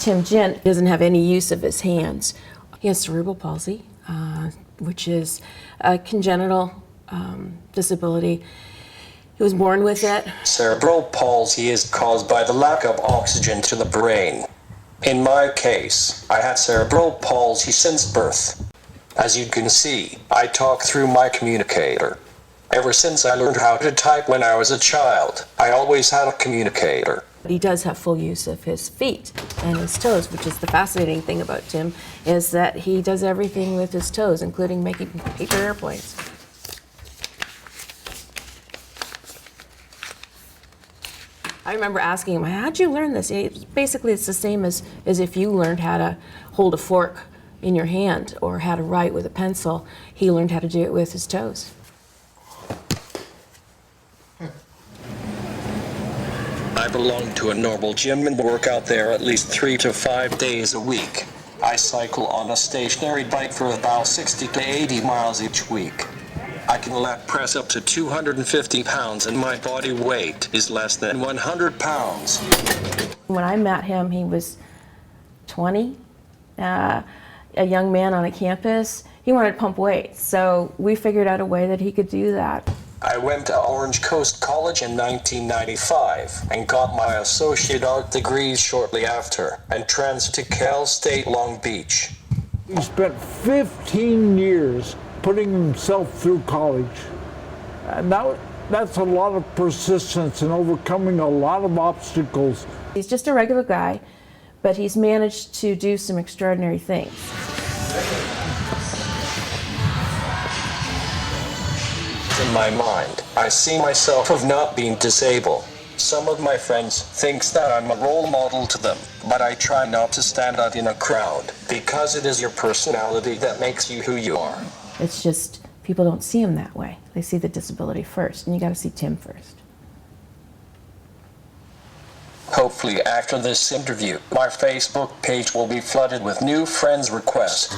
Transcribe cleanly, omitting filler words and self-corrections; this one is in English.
Tim Jin doesn't have any use of his hands. He has cerebral palsy, which is a congenital disability. He was born with it. Cerebral palsy is caused by the lack of oxygen to the brain. In my case, I had cerebral palsy since birth. As you can see, I talk through my communicator. Ever since I learned how to type when I was a child, I always had a communicator. He does have full use of his feet and his toes, which is the fascinating thing about Tim, is that he does everything with his toes, including making paper airplanes. I remember asking him, how'd you learn this? Basically, it's the same as if you learned how to hold a fork in your hand or how to write with a pencil. He learned how to do it with his toes. I belong to a normal gym and work out there at least 3 to 5 days a week. I cycle on a stationary bike for about 60 to 80 miles each week. I can leg press up to 250 pounds and my body weight is less than 100 pounds. When I met him, he was 20, a young man on a campus. He wanted to pump weights, so we figured out a way that he could do that. I went to Orange Coast College in 1995 and got my associate art degree shortly after and transferred to Cal State Long Beach. He spent 15 years putting himself through college. And that's a lot of persistence and overcoming a lot of obstacles. He's just a regular guy, but he's managed to do some extraordinary things. In my mind, I see myself as not being disabled. Some of my friends think that I'm a role model to them, but I try not to stand out in a crowd because it is your personality that makes you who you are. It's just people don't see him that way. They see the disability first, and you got to see Tim first. Hopefully after this interview, my Facebook page will be flooded with new friends requests.